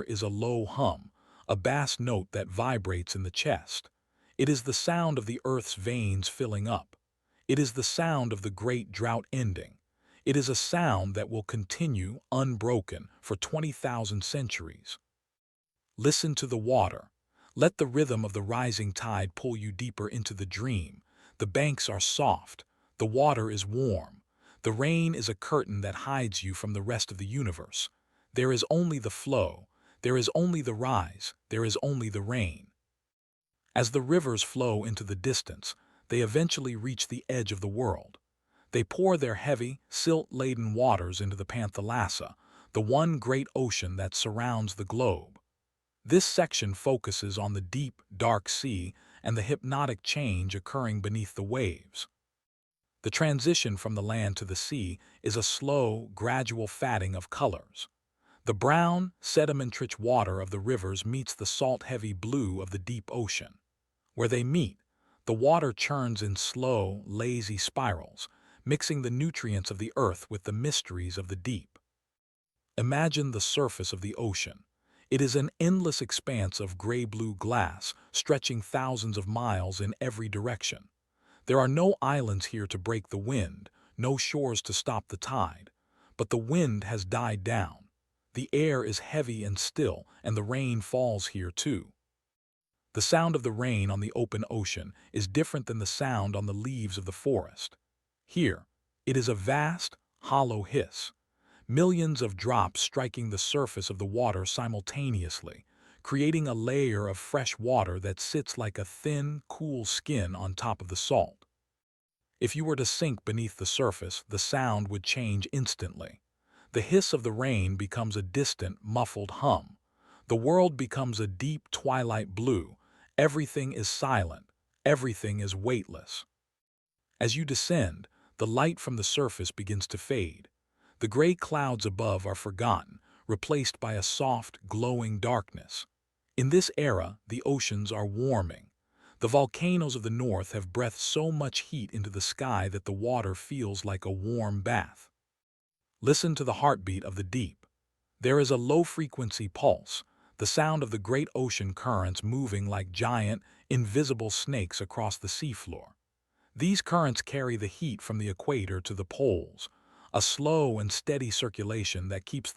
is a low hum, a bass note that vibrates in the chest. It is the sound of the Earth's veins filling up. It is the sound of the great drought ending. It is a sound that will continue unbroken for 20,000 centuries. Listen to the water. Let the rhythm of the rising tide pull you deeper into the dream. The banks are soft. The water is warm. The rain is a curtain that hides you from the rest of the universe. There is only the flow. There is only the rise. There is only the rain. As the rivers flow into the distance, they eventually reach the edge of the world. They pour their heavy, silt-laden waters into the Panthalassa, the one great ocean that surrounds the globe. This section focuses on the deep, dark sea and the hypnotic change occurring beneath the waves. The transition from the land to the sea is a slow, gradual fatting of colors. The brown, sediment-rich water of the rivers meets the salt-heavy blue of the deep ocean. Where they meet, the water churns in slow, lazy spirals, mixing the nutrients of the earth with the mysteries of the deep. Imagine the surface of the ocean. It is an endless expanse of gray-blue glass, stretching thousands of miles in every direction. There are no islands here to break the wind, no shores to stop the tide. But the wind has died down. The air is heavy and still, and the rain falls here too. The sound of the rain on the open ocean is different than the sound on the leaves of the forest. Here, it is a vast, hollow hiss. Millions of drops striking the surface of the water simultaneously, creating a layer of fresh water that sits like a thin, cool skin on top of the salt. If you were to sink beneath the surface, the sound would change instantly. The hiss of the rain becomes a distant, muffled hum. The world becomes a deep twilight blue. Everything is silent. Everything is weightless. As you descend, the light from the surface begins to fade. The gray clouds above are forgotten, replaced by a soft, glowing darkness. In this era, the oceans are warming. The volcanoes of the north have breathed so much heat into the sky that the water feels like a warm bath. Listen to the heartbeat of the deep. There is a low-frequency pulse, the sound of the great ocean currents moving like giant, invisible snakes across the seafloor. These currents carry the heat from the equator to the poles, a slow and steady circulation that keeps the